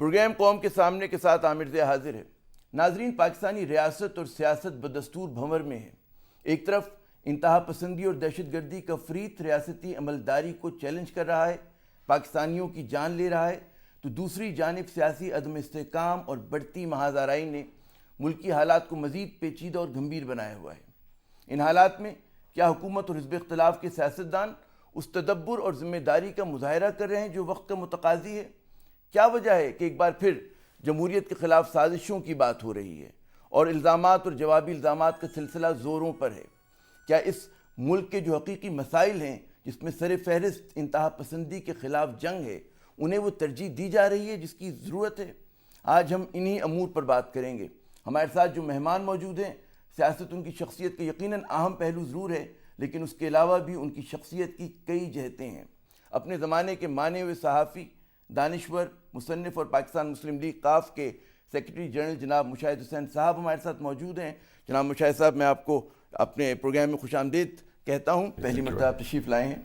Programme قوم کے سامنے کے ساتھ عامر ضیاء حاضر ہے۔ ناظرین، پاکستانی ریاست اور سیاست بدستور بھنور میں ہے۔ ایک طرف انتہا پسندی اور دہشت گردی کا فریت ریاستی عملداری کو چیلنج کر رہا ہے، پاکستانیوں کی جان لے رہا ہے، تو دوسری جانب سیاسی عدم استحکام اور بڑھتی محاذ آرائی نے ملکی حالات کو مزید پیچیدہ اور گھمبیر بنایا ہوا ہے۔ ان حالات میں کیا حکومت اور حزب اختلاف کے سیاستدان اس تدبر اور ذمہ داری کا مظاہرہ کر رہے ہیں جو وقت کا متقاضی ہے؟ کیا وجہ ہے کہ ایک بار پھر جمہوریت کے خلاف سازشوں کی بات ہو رہی ہے اور الزامات اور جوابی الزامات کا سلسلہ زوروں پر ہے؟ کیا اس ملک کے جو حقیقی مسائل ہیں جس میں سر فہرست انتہا پسندی کے خلاف جنگ ہے، انہیں وہ ترجیح دی جا رہی ہے جس کی ضرورت ہے؟ آج ہم انہی امور پر بات کریں گے۔ ہمارے ساتھ جو مہمان موجود ہیں، سیاست ان کی شخصیت کا یقیناً اہم پہلو ضرور ہے، لیکن اس کے علاوہ بھی ان کی شخصیت کی کئی جہتیں ہیں۔ اپنے زمانے کے مانے ہوئے صحافی، دانشور، مصنف اور پاکستان مسلم لیگ قاف کے سیکرٹری جنرل جناب مشاہد حسین صاحب ہمارے ساتھ موجود ہیں۔ جناب مشاہد صاحب، میں آپ کو اپنے پروگرام میں خوش آمدید کہتا ہوں، پہلی مرتبہ آپ تشریف لائے ہیں۔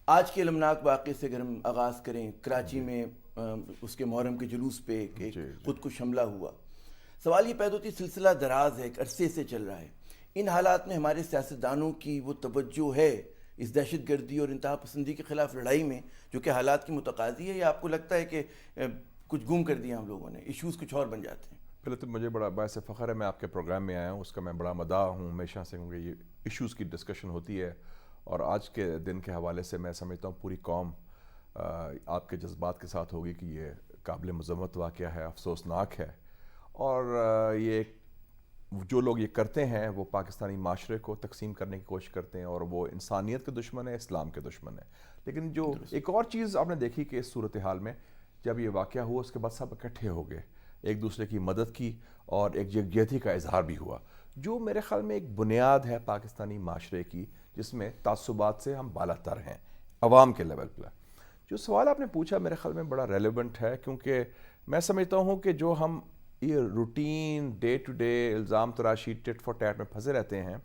آج کے المناک واقعے سے اگر ہم آغاز کریں، کراچی میں اس کے محرم کے جلوس پہ ایک خودکش حملہ ہوا، سوال یہ پیدا ہوتی ہے، سلسلہ دراز ہے، ایک عرصے سے چل رہا ہے، ان حالات میں ہمارے سیاستدانوں کی وہ توجہ ہے اس دہشت گردی اور انتہا پسندی کے خلاف لڑائی میں جو کہ حالات کی متقاضی ہے، یا آپ کو لگتا ہے کہ کچھ گم کر دیا ہم لوگوں نے، ایشوز کچھ اور بن جاتے ہیں؟ پہلے تو مجھے بڑا باعث فخر ہے میں آپ کے پروگرام میں آیا ہوں، اس کا میں بڑا مداح ہوں ہمیشہ سے، کیونکہ یہ ایشوز کی ڈسکشن ہوتی ہے، اور آج کے دن کے حوالے سے میں سمجھتا ہوں پوری قوم آپ کے جذبات کے ساتھ ہوگی کہ یہ قابل مذمت واقعہ ہے، افسوسناک ہے، اور یہ جو لوگ یہ کرتے ہیں وہ پاکستانی معاشرے کو تقسیم کرنے کی کوشش کرتے ہیں، اور وہ انسانیت کے دشمن ہے، اسلام کے دشمن ہے۔ لیکن جو ایک اور چیز آپ نے دیکھی کہ اس صورتحال میں جب یہ واقعہ ہوا اس کے بعد سب اکٹھے ہو گئے، ایک دوسرے کی مدد کی اور ایک یکجہتی کا اظہار بھی ہوا، جو میرے خیال میں ایک بنیاد ہے پاکستانی معاشرے کی، جس میں تعصبات سے ہم بالا تر ہیں عوام کے لیول پر۔ جو سوال آپ نے پوچھا میرے خیال میں بڑا ریلیونٹ ہے، کیونکہ میں سمجھتا ہوں کہ جو ہم یہ روٹین ڈے ٹو ڈے الزام تراشی ٹٹ فار ٹیٹ میں پھنسے رہتے ہیں،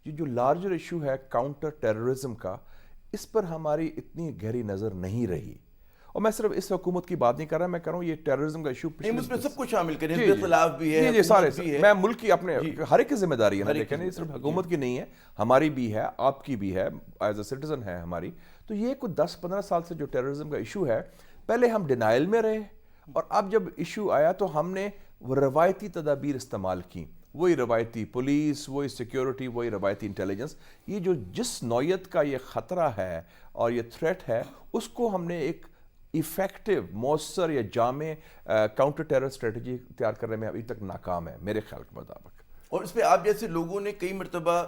یہ جو لارجر ایشو ہے کاؤنٹر ٹیررزم کا، اس پر ہماری اتنی گہری نظر نہیں رہی۔ اور میں صرف اس حکومت کی بات نہیں کر رہا، میں کہہ رہا ہوں یہ ٹیررزم کا ایشو اس میں سب کو شامل کریں، اختلاف بھی ہے، سارے میں ملک کی اپنے ہر ایک کی ذمہ داری ہے، لیکن صرف حکومت کی نہیں ہے، ہماری بھی ہے، آپ کی بھی ہے، ایز اے سٹیزن ہے ہماری۔ تو یہ کچھ 10-15 سال سے جو ٹیررزم کا ایشو ہے، پہلے ہم ڈینائل میں رہے، اور اب جب ایشو آیا تو ہم نے وہ روایتی تدابیر استعمال کی، وہی روایتی پولیس، وہی سیکیورٹی، وہی روایتی انٹیلیجنس۔ یہ جو جس نوعیت کا یہ خطرہ ہے اور یہ تھریٹ ہے، اس کو ہم نے ایک ایفیکٹو، مؤثر یا جامع کاؤنٹر ٹیرر اسٹریٹجی تیار کرنے میں ابھی تک ناکام ہے میرے خیال کے مطابق۔ اور اس پہ آپ جیسے لوگوں نے کئی مرتبہ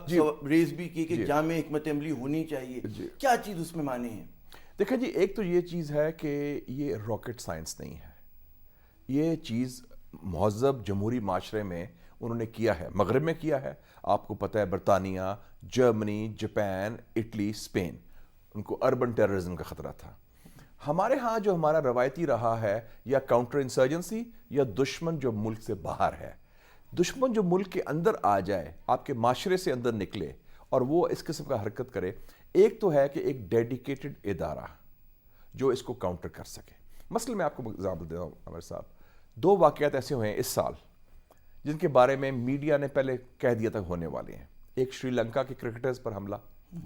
ریز بھی کی کہ جامع حکمت عملی ہونی چاہیے، کیا چیز اس میں مانے ہیں؟ دیکھیں جی، ایک تو یہ چیز ہے کہ یہ راکٹ سائنس نہیں ہے، یہ چیز مہذب جمہوری معاشرے میں انہوں نے کیا ہے، مغرب میں کیا ہے، آپ کو پتہ ہے برطانیہ، جرمنی، جاپان، اٹلی، اسپین، ان کو اربن ٹیررزم کا خطرہ تھا۔ ہمارے ہاں جو ہمارا روایتی رہا ہے یا کاؤنٹر انسرجنسی یا دشمن جو ملک سے باہر ہے، دشمن جو ملک کے اندر آ جائے، آپ کے معاشرے سے اندر نکلے اور وہ اس قسم کا حرکت کرے، ایک تو ہے کہ ایک ڈیڈیکیٹڈ ادارہ جو اس کو کاؤنٹر کر سکے۔ مثلا میں آپ کو ایگزامپل دے رہا ہوں عمر صاحب، 2 واقعات ایسے ہوئے ہیں اس سال جن کے بارے میں میڈیا نے پہلے کہہ دیا تھا ہونے والے ہیں۔ ایک شری لنکا کے کرکٹرز پر حملہ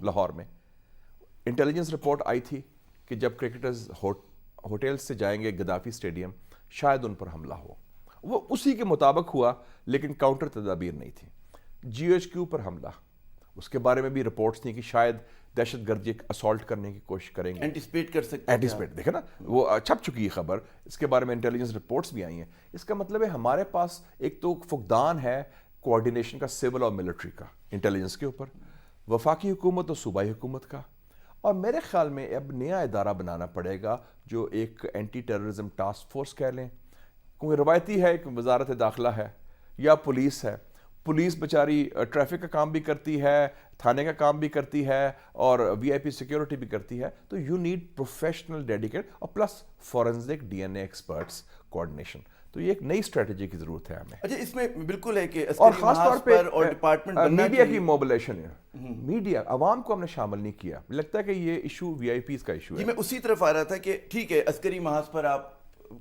لاہور میں، انٹیلیجنس رپورٹ آئی تھی کہ جب کرکٹرز ہوٹل سے جائیں گے گدافی اسٹیڈیم، شاید ان پر حملہ ہو، وہ اسی کے مطابق ہوا، لیکن کاؤنٹر تدابیر نہیں تھی۔ GHQ پر حملہ، اس کے بارے میں بھی رپورٹس تھیں کہ شاید دہشت گردی اسالٹ کرنے کی کوشش کریں گے، اینٹیسپیٹ کر سکتے ہیں، اینٹیسپیٹ، دیکھیں نا وہ چھپ چکی ہے خبر، اس کے بارے میں انٹیلیجنس رپورٹس بھی آئی ہیں۔ اس کا مطلب ہے ہمارے پاس ایک تو فقدان ہے کوآرڈینیشن کا، سول اور ملٹری کا انٹیلیجنس کے اوپر، وفاقی حکومت اور صوبائی حکومت کا، اور میرے خیال میں اب نیا ادارہ بنانا پڑے گا جو ایک اینٹی ٹیررزم ٹاسک فورس کہہ لیں، کیونکہ روایتی ہے کہ وزارت داخلہ ہے یا پولیس ہے، پولیس بیچاری ٹریفک کا کام بھی کرتی ہے، تھانے کا کام بھی کرتی ہے، اور VIP سیکیورٹی بھی کرتی ہے، تو یو نیڈ پروفیشنل ڈیڈیکیٹ، اور plus forensic DNA experts coordination. تو یہ ایک نئی اسٹریٹجی کی ضرورت ہے ہمیں۔ اچھا، اس میں بالکل ہے کہ اور خاص طور پہ اور ڈپارٹمنٹ میڈیا کی موبلائزیشن ہے، میڈیا عوام کو ہم نے شامل نہیں کیا، لگتا ہے کہ یہ ایشو VIPs کا ایشو ہے۔ جی، میں اسی طرف آ رہا تھا کہ ٹھیک ہے، عسکری محاذ پر آپ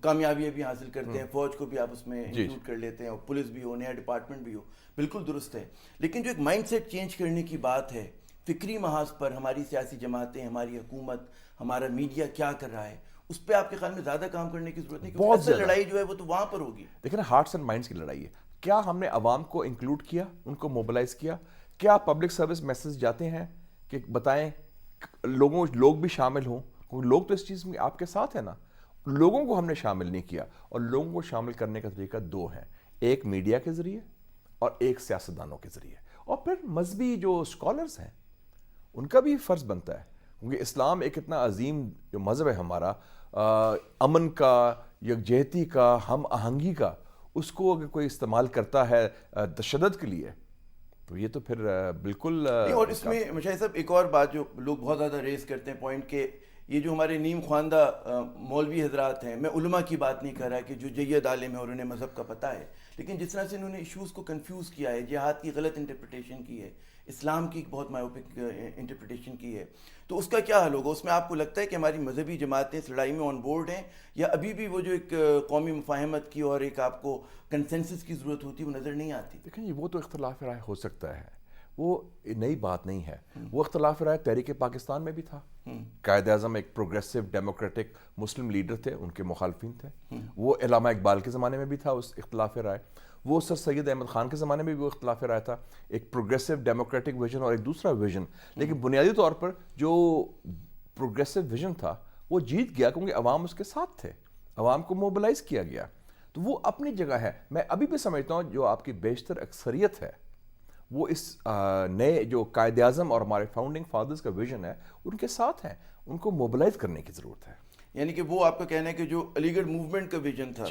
کامیابیاں بھی حاصل کرتے ہیں, فوج کو بھی آپ اس میں انکلوڈ کر لیتے ہیں, اور پولیس بھی ہو, نیا ڈپارٹمنٹ بھی ہو, بالکل درست ہے. لیکن جو ایک مائنڈ سیٹ چینج کرنے کی بات ہے فکری محاذ پر, ہماری سیاسی جماعتیں, ہماری حکومت, ہمارا میڈیا کیا کر رہا ہے, اس پہ آپ کے خیال میں زیادہ کام کرنے کی ضرورت ہے, کیونکہ اصل لڑائی جو ہے وہ تو وہاں پر ہوگی. دیکھیں نا, ہارٹس اینڈ مائنڈس کی لڑائی ہے. کیا ہم نے عوام کو انکلوڈ کیا, ان کو موبلائز کیا؟ کیا پبلک سروس میسج جاتے ہیں کہ بتائیں لوگ بھی شامل ہوں؟ لوگ تو اس چیز میں آپ کے ساتھ ہیں نا. لوگوں کو ہم نے شامل نہیں کیا, اور لوگوں کو شامل کرنے کا طریقہ دو ہیں, ایک میڈیا کے ذریعے اور ایک سیاستدانوں کے ذریعے, اور پھر مذہبی جو اسکالرز ہیں ان کا بھی فرض بنتا ہے, کیونکہ اسلام ایک اتنا عظیم جو مذہب ہے ہمارا, امن کا, یکجہتی کا, ہم آہنگی کا, اس کو اگر کوئی استعمال کرتا ہے تشدد کے لیے تو یہ تو پھر بالکل. اور اس میں مشاہد صاحب ایک اور بات جو لوگ بہت زیادہ ریز کرتے ہیں پوائنٹ, کہ یہ جو ہمارے نیم خواندہ مولوی حضرات ہیں, میں علماء کی بات نہیں کر رہا کہ جو جید عالم ہے اور انہیں مذہب کا پتہ ہے, لیکن جس طرح سے انہوں نے ایشوز کو کنفیوز کیا ہے, جہاد کی غلط انٹرپریٹیشن کی ہے, اسلام کی بہت مائوپک انٹرپریٹیشن کی ہے, تو اس کا کیا حل ہوگا؟ اس میں آپ کو لگتا ہے کہ ہماری مذہبی جماعتیں اس لڑائی میں آن بورڈ ہیں, یا ابھی بھی وہ جو ایک قومی مفاہمت کی اور ایک آپ کو کنسنسس کی ضرورت ہوتی ہے وہ نظر نہیں آتی؟ دیکھیں وہ تو اختلاف رائے ہو سکتا ہے, وہ نئی بات نہیں ہے. وہ اختلاف رائے تحریک پاکستان میں بھی تھا. قائد اعظم ایک پروگریسو ڈیموکریٹک مسلم لیڈر تھے, ان کے مخالفین تھے. وہ علامہ اقبال کے زمانے میں بھی تھا اس اختلاف رائے. وہ سر سید احمد خان کے زمانے میں بھی وہ اختلاف رائے تھا, ایک پروگریسو ڈیموکریٹک ویژن اور ایک دوسرا ویژن. لیکن بنیادی طور پر جو پروگریسو ویژن تھا وہ جیت گیا, کیونکہ عوام اس کے ساتھ تھے, عوام کو موبلائز کیا گیا. تو وہ اپنی جگہ ہے. میں ابھی بھی سمجھتا ہوں جو آپ کی بیشتر اکثریت ہے وہ اس نئے جو قائد اعظم اور ہمارے فاؤنڈنگ فادرز کا ویژن ہے ان کے ساتھ ہیں. ان کو موبلائز کرنے کی ضرورت ہے. یعنی کہ وہ آپ کا کہنا ہے کہ جو علی گڑھ موومنٹ کا ویژن تھا,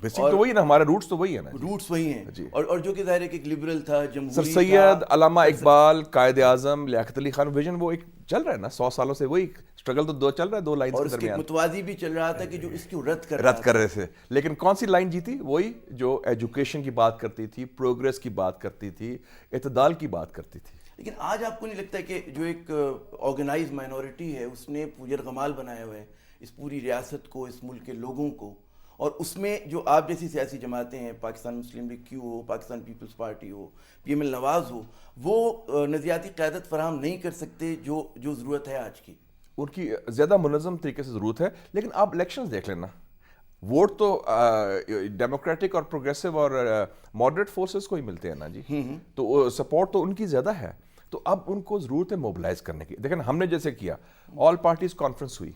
بیسک تو وہی نا, ہمارے روٹس تو وہی ہیں نا, روٹس وہی ہیں, اور جو کہ ظاہر ہے کہ ایک لبرل تھا, جمہوری سر سید, علامہ اقبال, قائد اعظم, لیاقت علی خان ویژن وہ ایک چل رہا ہے نا 100 سالوں سے. وہی اسٹرگل تو دو چل رہا ہے, دو لائنز کے درمیان, اور اس کے متوازی بھی چل رہا تھا کہ جو اس کی رد کر رہے تھے. لیکن کون سی لائن جیتی؟ وہی جو ایجوکیشن کی بات کرتی تھی, پروگریس کی بات کرتی تھی, اعتدال کی بات کرتی تھی. لیکن آج آپ کو نہیں لگتا کہ جو ایک آرگنائز مائنورٹی ہے اس نے یرغمال بنایا ہوا ہے اس پوری ریاست کو, اس ملک کے لوگوں کو, اور اس میں جو آپ جیسی سیاسی جماعتیں ہیں, پاکستان مسلم لیگ کیو ہو, پاکستان پیپلز پارٹی ہو, پی ایم ایل نواز ہو, وہ نظریاتی قیادت فراہم نہیں کر سکتے جو ضرورت ہے آج کی. ان کی زیادہ منظم طریقے سے ضرورت ہے. لیکن آپ الیکشنز دیکھ لینا, ووٹ تو ڈیموکریٹک اور پروگریسو اور ماڈریٹ فورسز کو ہی ملتے ہیں نا جی, تو سپورٹ تو ان کی زیادہ ہے. تو اب ان کو ضرورت ہے موبلائز کرنے کی. دیکھیں ہم نے جیسے کیا, آل پارٹیز کانفرنس ہوئی,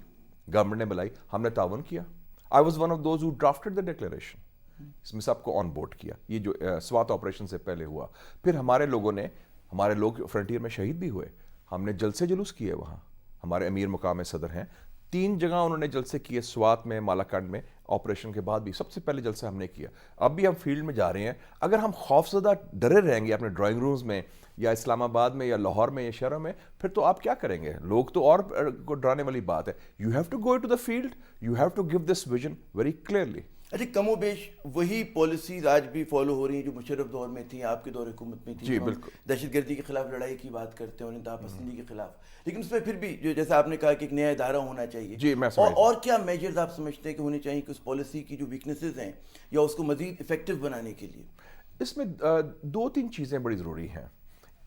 گورنمنٹ نے بلائی, ہم نے تعاون کیا. I was one of those who drafted the declaration. اس میں سب کو آن بورڈ کیا. یہ جو سوات آپریشن سے پہلے ہوا, پھر ہمارے لوگ فرنٹیئر میں شہید بھی ہوئے. ہم نے جلسے جلوس کیے وہاں, ہمارے امیر مقام صدر ہیں, 3 جگہ انہوں نے جلسے کیے, سوات میں, مالاکنڈ میں. آپریشن کے بعد بھی سب سے پہلے جلسہ ہم نے کیا. اب بھی ہم فیلڈ میں جا رہے ہیں. اگر ہم خوفزدہ ڈرے رہیں گے اپنے ڈرائنگ رومز میں یا اسلام آباد میں یا لاہور میں یا شہروں میں, پھر تو آپ کیا کریں گے؟ لوگ تو اور کو ڈرانے والی بات ہے. You have to go to the field, you have to give this vision very clearly. اچھا, کم و بیش وہی پالیسیز آج بھی فالو ہو رہی ہیں جو مشرف دور میں تھیں, آپ کے دور حکومت میں تھیں. جی بالکل. دہشت گردی کے خلاف لڑائی کی بات کرتے ہیں اور انتہا پسندی کے خلاف, لیکن اس میں پھر بھی جو جیسا آپ نے کہا کہ ایک نیا ادارہ ہونا چاہیے. جی میں اور کیا میجرز آپ سمجھتے ہیں کہ ہونے چاہیے کہ اس پالیسی کی جو ویکنیسز ہیں یا اس کو مزید افیکٹو بنانے کے لیے؟ اس میں 2-3 چیزیں بڑی ضروری ہیں.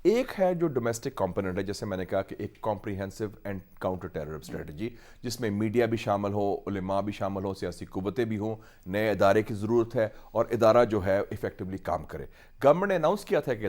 ایک ہے جو ڈومیسٹک کمپوننٹ ہے, جیسے میں نے کہا کہ ایک comprehensive and counter terror strategy, جس میں میڈیا بھی شامل ہو, علماء بھی شامل ہو, سیاسی قوتیں بھی ہوں. نئے ادارے کی ضرورت ہے اور ادارہ جو ہے افیکٹولی کام کرے. گورنمنٹ نے اناؤنس کیا تھا کہ